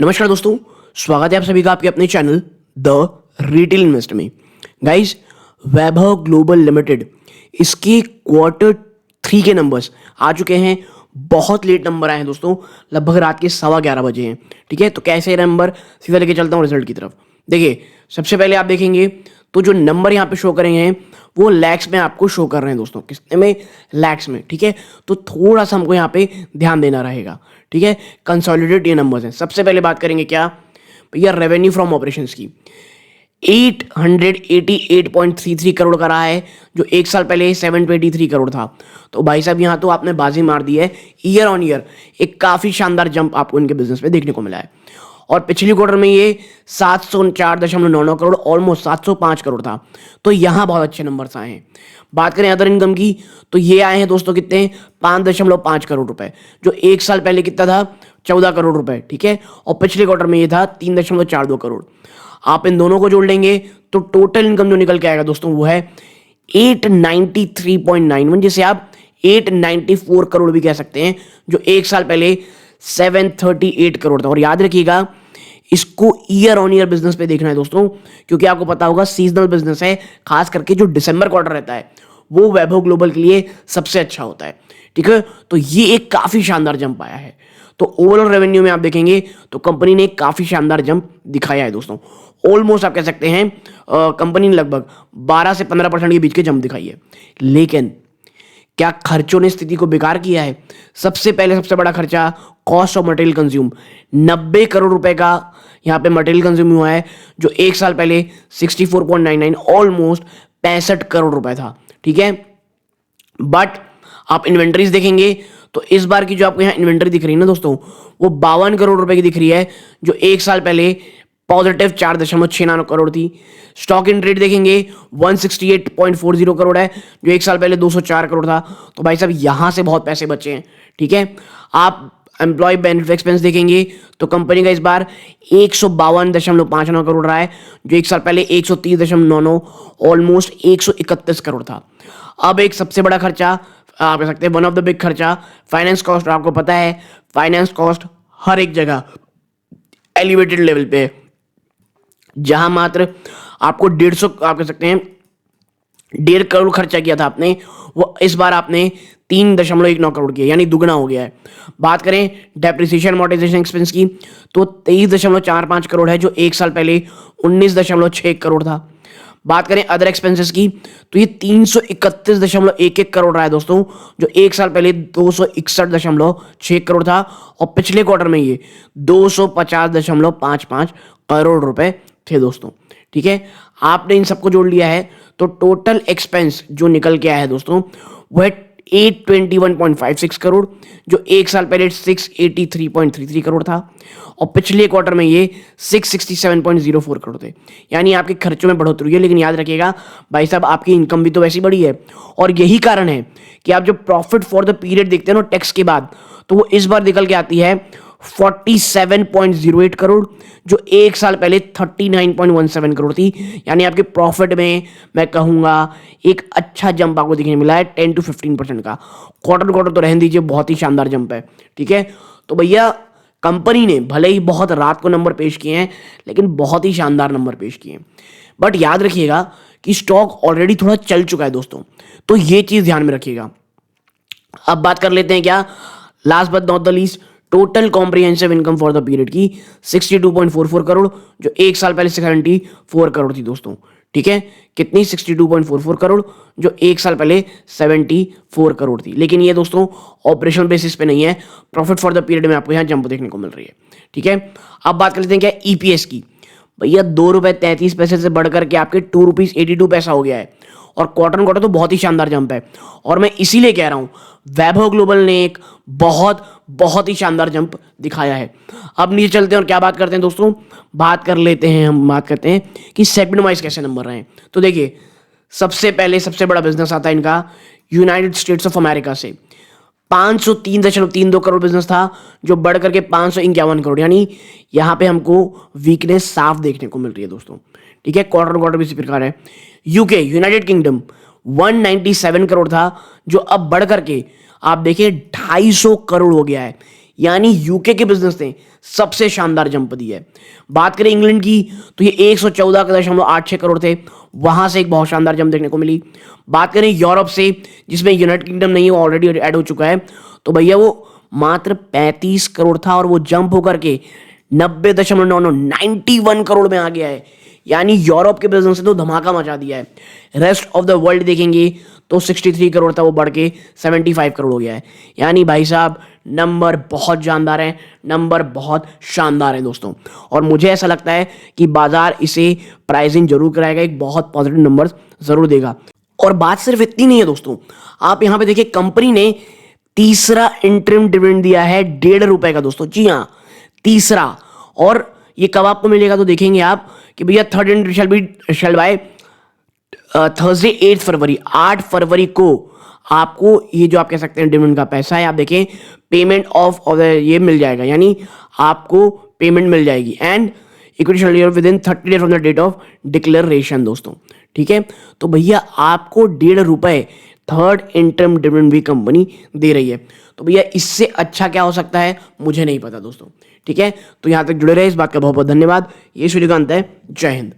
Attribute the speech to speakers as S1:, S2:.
S1: नमस्कार दोस्तों, स्वागत है आप सभी का आपके अपने चैनल द रिटेल इन्वेस्टर में। गाइस, वैभव ग्लोबल लिमिटेड इसके क्वार्टर 3 के नंबर्स आ चुके हैं। बहुत लेट नंबर आए हैं दोस्तों, लगभग रात के 11:15 बजे हैं। ठीक है, तो कैसे नंबर सीधा लेके चलता हूँ रिजल्ट की तरफ। देखिए, सबसे पहले आप देखेंगे तो जो नंबर यहाँ पे शो करेंगे हैं वो लैक्स में आपको शो कर रहे हैं दोस्तों। कितने में? लैक्स में। ठीक है, तो थोड़ा सा हमको यहाँ पे ध्यान देना रहेगा। ठीक है, कंसोलिडेट ये नंबर्स हैं। सबसे पहले बात करेंगे क्या भैया, रेवेन्यू फ्रॉम ऑपरेशंस की 888.33 करोड़ का रहा है, जो एक साल पहले 723 करोड़ था। तो भाई साहब यहाँ तो आपने बाजी मार दी है। ईयर ऑन ईयर एक काफ़ी शानदार जंप आपको इनके बिजनेस में देखने को मिला है। और पिछली क्वार्टर में ये 704.99 करोड़, ऑलमोस्ट 705 करोड़ था। तो यहाँ बहुत अच्छे नंबर्स आए हैं। बात करें अदर इनकम की तो ये आए हैं दोस्तों कितने, 5.5 करोड़ रुपए, जो एक साल पहले कितना था, 14 करोड़ रुपए। ठीक है, और पिछले क्वार्टर में ये था 3.42 करोड़। आप इन दोनों को जोड़ लेंगे तो टोटल इनकम जो निकल के आएगा दोस्तों वो है 893.91, जिसे आप 894 करोड़ भी कह सकते हैं, जो एक साल पहले 738 करोड़ था। और याद रखिएगा, इसको ईयर ऑन ईयर बिजनेस पे देखना है दोस्तों, क्योंकि आपको पता होगा सीजनल बिजनेस है। खास करके जो दिसंबर क्वार्टर रहता है वो वैभव ग्लोबल के लिए सबसे अच्छा होता है। ठीक है, तो ये एक काफी शानदार जंप आया है। तो ओवरऑल रेवेन्यू में आप देखेंगे तो कंपनी ने एक काफी शानदार जंप दिखाया है दोस्तों। ऑलमोस्ट आप कह सकते हैं कंपनी ने लगभग 12 से 15% के बीच के जंप दिखाई है। लेकिन क्या खर्चों ने स्थिति को बेकार किया है? सबसे पहले सबसे बड़ा खर्चा cost of material consume, 90 crore रुपए का यहाँ पे मटेरियल कंज्यूम हुआ है, जो एक साल पहले 64.99 ऑलमोस्ट 65 करोड़ रुपए था। ठीक है, बट आप इन्वेंटरीज देखेंगे तो इस बार की जो आपको यहाँ इन्वेंटरी दिख रही है ना दोस्तों, वो 52 करोड़ रुपए की दिख रही है, जो एक साल पहले पॉजिटिव 4.69 करोड़ थी। स्टॉक इन ट्रेड देखेंगे 168.40 करोड़ है, जो एक साल पहले 204 करोड़ था। तो भाई साहब यहां से बहुत पैसे बचे हैं। ठीक है, आप एम्प्लॉय बेनिफिट एक्सपेंस देखेंगे तो कंपनी का इस बार 152.59 करोड़ रहा है, जो एक साल पहले 130.99, ऑलमोस्ट 131 करोड़ था। अब एक सबसे बड़ा खर्चा आप कह सकते हैं, वन ऑफ द बिग खर्चा फाइनेंस कॉस्ट। आपको पता है फाइनेंस कॉस्ट हर एक जगह एलिवेटेड लेवल पे है। जहां मात्र आपको 150 आप कह सकते हैं 1.5 करोड़ खर्चा किया था आपने, वो इस बार आपने 3.19 करोड़ किया, यानी दुगना हो गया है। बात करें डेप्रिसिएशन अमोर्टाइजेशन एक्सपेंस की तो 23.45 करोड़ है, जो एक साल पहले 19.6 करोड़ था। बात करें अदर एक्सपेंसेस की तो ये 331.11 करोड़ रहा है दोस्तों, जो एक साल पहले 261.6 करोड़ था। और पिछले क्वार्टर में ये 250.55 करोड़ रुपए थे दोस्तों। ठीक है, आपने इन सबको जोड़ लिया है तो टोटल एक्सपेंस जो निकल के आया है दोस्तों वो है 821.56 करोड़, जो एक साल पहले 683.33 करोड़ था। और पिछले क्वार्टर में ये 667.04 करोड़ थे। यानी आपके खर्चों में बढ़ोतरी है। लेकिन याद रखिएगा भाई साहब, आपकी इनकम भी तो वैसी बढ़ी है। और यही कारण है कि आप जब प्रॉफिट फॉर द पीरियड देखते हैं ना टैक्स के बाद, तो वो इस बार निकल के आती है 47.08 करोड़, जो एक साल पहले 39.17 करोड़ थी। यानी आपके प्रॉफिट में मैं कहूंगा एक अच्छा जंप आपको देखने मिला है, 10 to 15% का। क्वार्टर तो रहने दीजिए, बहुत ही शानदार जंप है। ठीक है, तो भैया कंपनी ने भले ही बहुत रात को नंबर पेश किए हैं, लेकिन बहुत ही शानदार नंबर पेश किए हैं। बट याद रखिएगा कि स्टॉक ऑलरेडी थोड़ा चल चुका है दोस्तों, तो ये चीज ध्यान में रखिएगा। अब बात कर लेते हैं क्या, last but not the least, total comprehensive income for the period की 62.44 करोड़, जो एक साल पहले 74 करोड़ थी दोस्तों। ठीक है, कितनी? 62.44 करोड़, जो एक साल पहले 74 करोड़ थी। लेकिन ये दोस्तों ऑपरेशनल बेसिस पे नहीं है, प्रॉफिट फॉर द पीरियड में आपको यहाँ जंप देखने को मिल रही है। ठीक है, अब बात कर लेते हैं क्या ईपीएस की। भैया 2.33 रुपए से बढ़कर के आपके 2.82 हो गया है। और क्वार्टर तो बहुत ही शानदार जंप है। और मैं इसीलिए कह रहा हूं वैभव ग्लोबल ने एक बहुत ही शानदार जंप दिखाया है। अब नीचे चलते हैं और क्या बात करते हैं दोस्तों, बात करते हैं कि सेगमेंट वाइज कैसे नंबर रहे हैं। तो देखिए, सबसे पहले सबसे बड़ा बिजनेस आता है इनका यूनाइटेड स्टेट्स ऑफ अमेरिका से। 503.32 करोड़ बिजनेस था, जो बढ़ करके 551 करोड़, यानी यहां पे हमको वीकनेस साफ देखने को मिल रही है दोस्तों। ठीक है, क्वार्टर भी इसी प्रकार है। यूके यूनाइटेड किंगडम 197 करोड़ था, जो अब बढ़ करके आप देखिए 250 करोड़ हो गया है। यानी यूके के बिजनेस ने सबसे शानदार जंप दी है। बात करें इंग्लैंड की तो ये 114.86 करोड़ थे, वहां से एक बहुत शानदार जंप देखने को मिली। बात करें यूरोप से, जिसमें यूनाइटेड किंगडम नहीं, वो ऑलरेडी ऐड हो चुका है, तो भैया वो मात्र 35 करोड़ था और वो जंप होकर के 90.91 करोड़ में आ गया है। यानी यूरोप के बिजनेस ने तो धमाका मचा दिया है। रेस्ट ऑफ द वर्ल्ड देखेंगे तो 63 करोड़ था, वो बढ़ के 75 करोड़ हो गया है। यानी भाई साहब नंबर बहुत जानदार है, नंबर बहुत शानदार है दोस्तों। और मुझे ऐसा लगता है कि बाजार इसे प्राइसिंग जरूर कराएगा, एक बहुत पॉजिटिव नंबर जरूर देगा। और बात सिर्फ इतनी नहीं है दोस्तों, आप यहां पे देखिए कंपनी ने तीसरा इंटरिम डिविडेंड दिया है ₹1.5 का दोस्तों। जी हाँ, तीसरा। और ये कब आपको मिलेगा तो देखेंगे आप कि भैया third interim shall by Thursday 8 फरवरी, 8 फरवरी को आपको ये जो आप कह सकते हैं डिविडेंड का पैसा है, आप देखें पेमेंट ऑफ ये मिल जाएगा, यानी आपको पेमेंट मिल जाएगी। And equity share within 30 days from the date of declaration दोस्तों। ठीक है, तो भैया आपको ₹1.5 थर्ड इंटरम डिविडेंड भी कंपनी दे रही है। तो भैया इससे अच्छा क्या हो सकता है, मुझे नहीं पता दोस्तों। ठीक है, तो यहां तक जुड़े रहे, इस बात का बहुत बहुत धन्यवाद। ये वीडियो का अंत है। जय हिंद।